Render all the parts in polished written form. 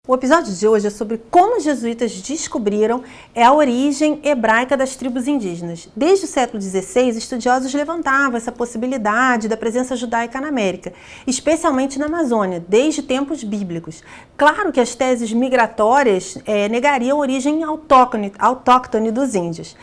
O episódio de hoje é sobre como os jesuítas descobriram a origem hebraica das tribos indígenas. Desde o século XVI, estudiosos levantavam essa possibilidade da presença judaica na América, especialmente na Amazônia, desde tempos bíblicos. Claro que as teses migratórias negariam a origem autóctone dos índios.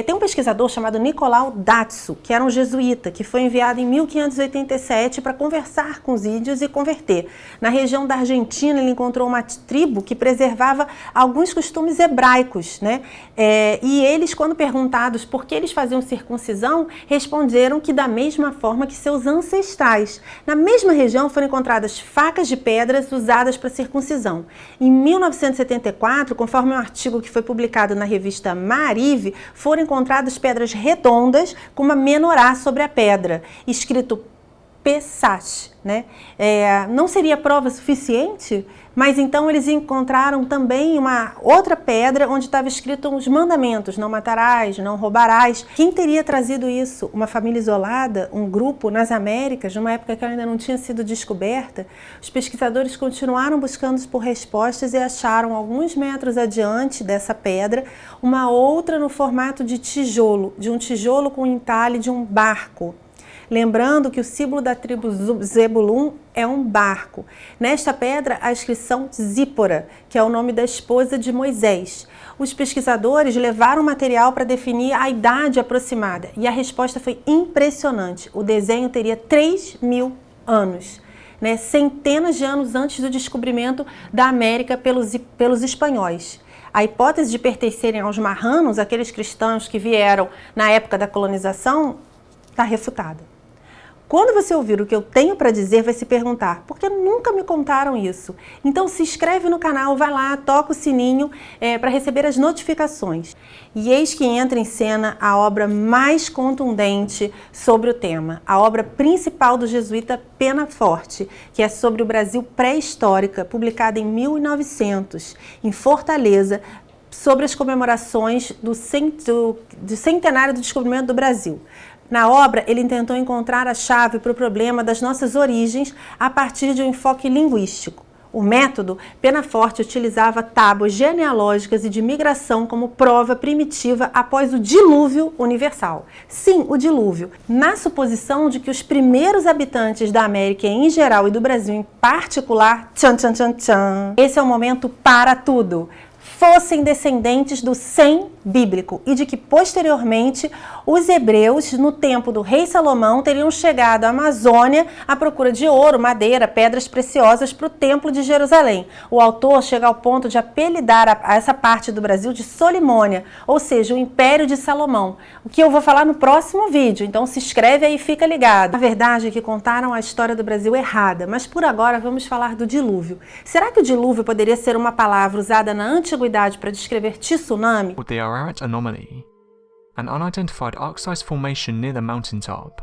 Tem um pesquisador chamado Nicolau Datsu, que era um jesuíta, que foi enviado em 1587 para conversar com os índios e converter. Na região da Argentina, ele encontrou uma tribo que preservava alguns costumes hebraicos, né? E eles, quando perguntados por que eles faziam circuncisão, responderam que da mesma forma que seus ancestrais. Na mesma região foram encontradas facas de pedras usadas para circuncisão. Em 1974, conforme um artigo que foi publicado na revista Maariv, foram encontradas pedras redondas com uma menorá sobre a pedra, escrito Pesach, né? Não seria prova suficiente? Mas então eles encontraram também uma outra pedra onde estava escrito os mandamentos: não matarás, não roubarás. Quem teria trazido isso? Uma família isolada, um grupo nas Américas, numa época que ela ainda não tinha sido descoberta? Os pesquisadores continuaram buscando por respostas e acharam, alguns metros adiante dessa pedra, uma outra no formato de um tijolo com entalhe de um barco. Lembrando que o símbolo da tribo Zebulun é um barco. Nesta pedra, a inscrição Zípora, que é o nome da esposa de Moisés. Os pesquisadores levaram material para definir a idade aproximada e a resposta foi impressionante. O desenho teria 3.000 anos, né? Centenas de anos antes do descobrimento da América pelos espanhóis. A hipótese de pertencerem aos marranos, aqueles cristãos que vieram na época da colonização, está refutada. Quando você ouvir o que eu tenho para dizer, vai se perguntar: por que nunca me contaram isso? Então se inscreve no canal, vai lá, toca o sininho para receber as notificações. E eis que entra em cena a obra mais contundente sobre o tema, a obra principal do jesuíta Penaforte, que é sobre o Brasil pré-histórica, publicada em 1900, em Fortaleza, sobre as comemorações do centenário do descobrimento do Brasil. Na obra, ele tentou encontrar a chave para o problema das nossas origens a partir de um enfoque linguístico. O método, Penaforte utilizava tábuas genealógicas e de migração como prova primitiva após o dilúvio universal. Sim, o dilúvio, na suposição de que os primeiros habitantes da América em geral e do Brasil em particular, esse é o momento para tudo, fossem descendentes do Sem bíblico e de que posteriormente os hebreus, no tempo do rei Salomão, teriam chegado à Amazônia à procura de ouro, madeira, pedras preciosas para o templo de Jerusalém. O autor chega ao ponto de apelidar a essa parte do Brasil de Solimônia, ou seja, o Império de Salomão, o que eu vou falar no próximo vídeo, então se inscreve aí e fica ligado. A verdade é que contaram a história do Brasil errada, mas por agora vamos falar do dilúvio. Será que o dilúvio poderia ser uma palavra usada na antiguidade para descrever tsunami? The Ararat Anomaly, an unidentified arc-sized formation near the mountaintop.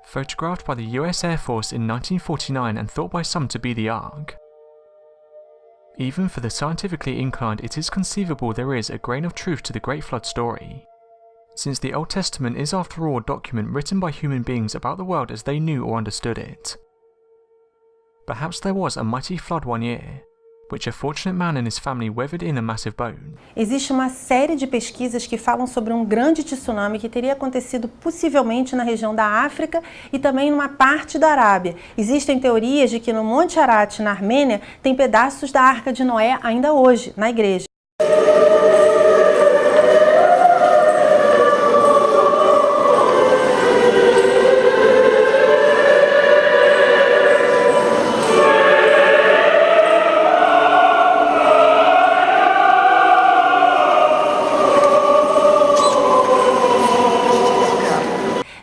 Photographed by the US Air Force in 1949 and thought by some to be the Ark. Even for the scientifically inclined, it is conceivable there is a grain of truth to the Great Flood story, since the Old Testament is after all a document written by human beings about the world as they knew or understood it. Perhaps there was a mighty flood one year, which a fortunate man and his family weathered in a massive boat. Existe uma série de pesquisas que falam sobre um grande tsunami que teria acontecido possivelmente na região da África e também numa parte da Arábia. Existem teorias de que no Monte Ararat, na Armênia, tem pedaços da Arca de Noé ainda hoje, na igreja.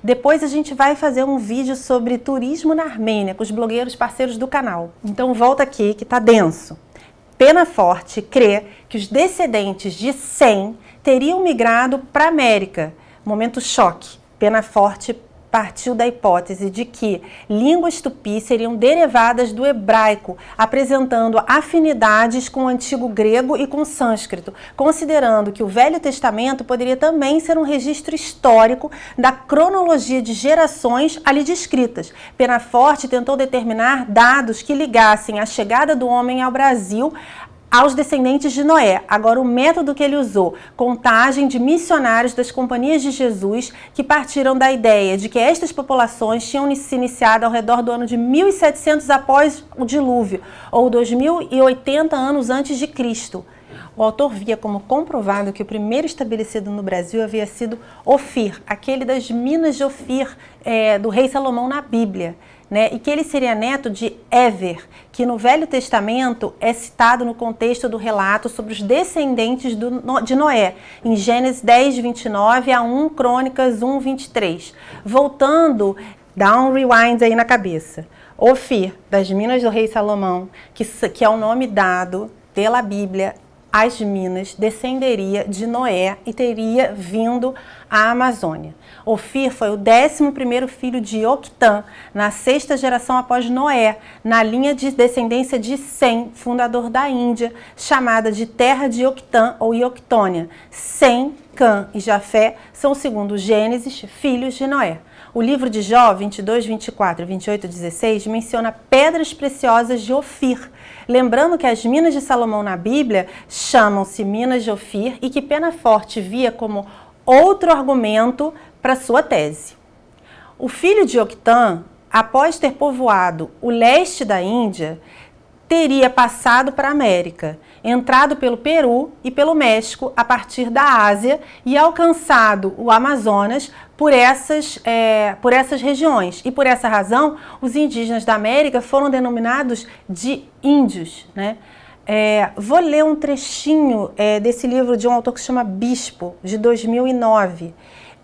Depois a gente vai fazer um vídeo sobre turismo na Armênia com os blogueiros parceiros do canal. Então volta aqui que tá denso. Penaforte crê que os descendentes de Sem teriam migrado para a América. Momento choque. Penaforte partiu da hipótese de que línguas tupi seriam derivadas do hebraico, apresentando afinidades com o antigo grego e com o sânscrito, considerando que o Velho Testamento poderia também ser um registro histórico da cronologia de gerações ali descritas. Penaforte tentou determinar dados que ligassem a chegada do homem ao Brasil aos descendentes de Noé. Agora, o método que ele usou, contagem de missionários das Companhias de Jesus, que partiram da ideia de que estas populações tinham se iniciado ao redor do ano de 1700 após o dilúvio, ou 2080 anos antes de Cristo. O autor via como comprovado que o primeiro estabelecido no Brasil havia sido Ofir, aquele das minas de Ofir, do rei Salomão na Bíblia, né? E que ele seria neto de Éver, que no Velho Testamento é citado no contexto do relato sobre os descendentes de Noé, em Gênesis 10, 29 a 1 Crônicas 1, 23. Voltando, dá um rewind aí na cabeça. Ofir, das minas do rei Salomão, que é o nome dado pela Bíblia às minas, descenderia de Noé e teria vindo à Amazônia. Ofir foi o 11º filho de Octã, na 6ª geração após Noé, na linha de descendência de Sem, fundador da Índia, chamada de Terra de Octã ou Ioctônia. Sem, Cã e Jafé são, segundo Gênesis, filhos de Noé. O livro de Jó, 22, 24 e 28, 16, menciona pedras preciosas de Ofir, lembrando que as minas de Salomão na Bíblia chamam-se minas de Ofir e que Penaforte via como outro argumento para sua tese. O filho de Octã, após ter povoado o leste da Índia, teria passado para a América, entrado pelo Peru e pelo México a partir da Ásia e alcançado o Amazonas por essas regiões. E por essa razão, os indígenas da América foram denominados de índios, né? Vou ler um trechinho desse livro de um autor que se chama Bispo, de 2009.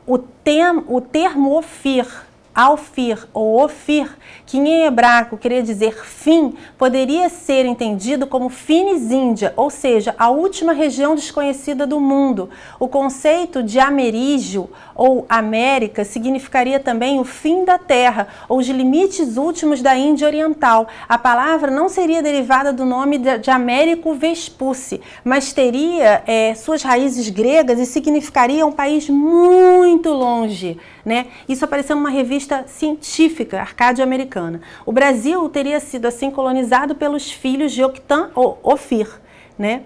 O termo Ofir, Alfir ou Ofir, que em hebraico queria dizer fim, poderia ser entendido como Finis Índia, ou seja, a última região desconhecida do mundo. O conceito de Amerígio ou América significaria também o fim da terra, ou os limites últimos da Índia Oriental. A palavra não seria derivada do nome de Américo Vespucci, mas teria suas raízes gregas e significaria um país muito longe, né? Isso apareceu numa revista científica arcádio-americana. O Brasil teria sido assim colonizado pelos filhos de Octã ou Ofir, né?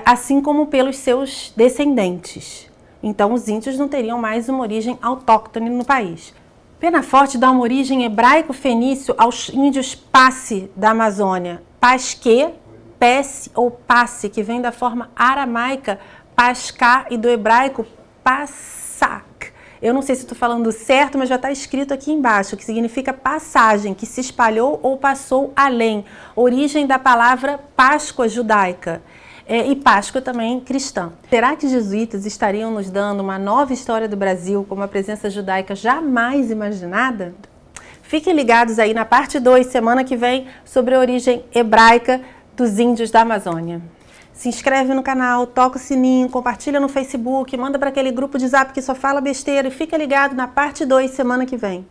Assim como pelos seus descendentes. Então os índios não teriam mais uma origem autóctone no país. Penaforte dá uma origem hebraico-fenício aos índios Passe da Amazônia, Pasque, Pesse ou Passe, que vem da forma aramaica Pascá e do hebraico Passak. Eu não sei se estou falando certo, mas já está escrito aqui embaixo, que significa passagem, que se espalhou ou passou além. Origem da palavra Páscoa judaica. E Páscoa também cristã. Será que os jesuítas estariam nos dando uma nova história do Brasil com uma presença judaica jamais imaginada? Fiquem ligados aí na parte 2, semana que vem, sobre a origem hebraica dos índios da Amazônia. Se inscreve no canal, toca o sininho, compartilha no Facebook, manda para aquele grupo de Zap que só fala besteira e fica ligado na parte 2, semana que vem.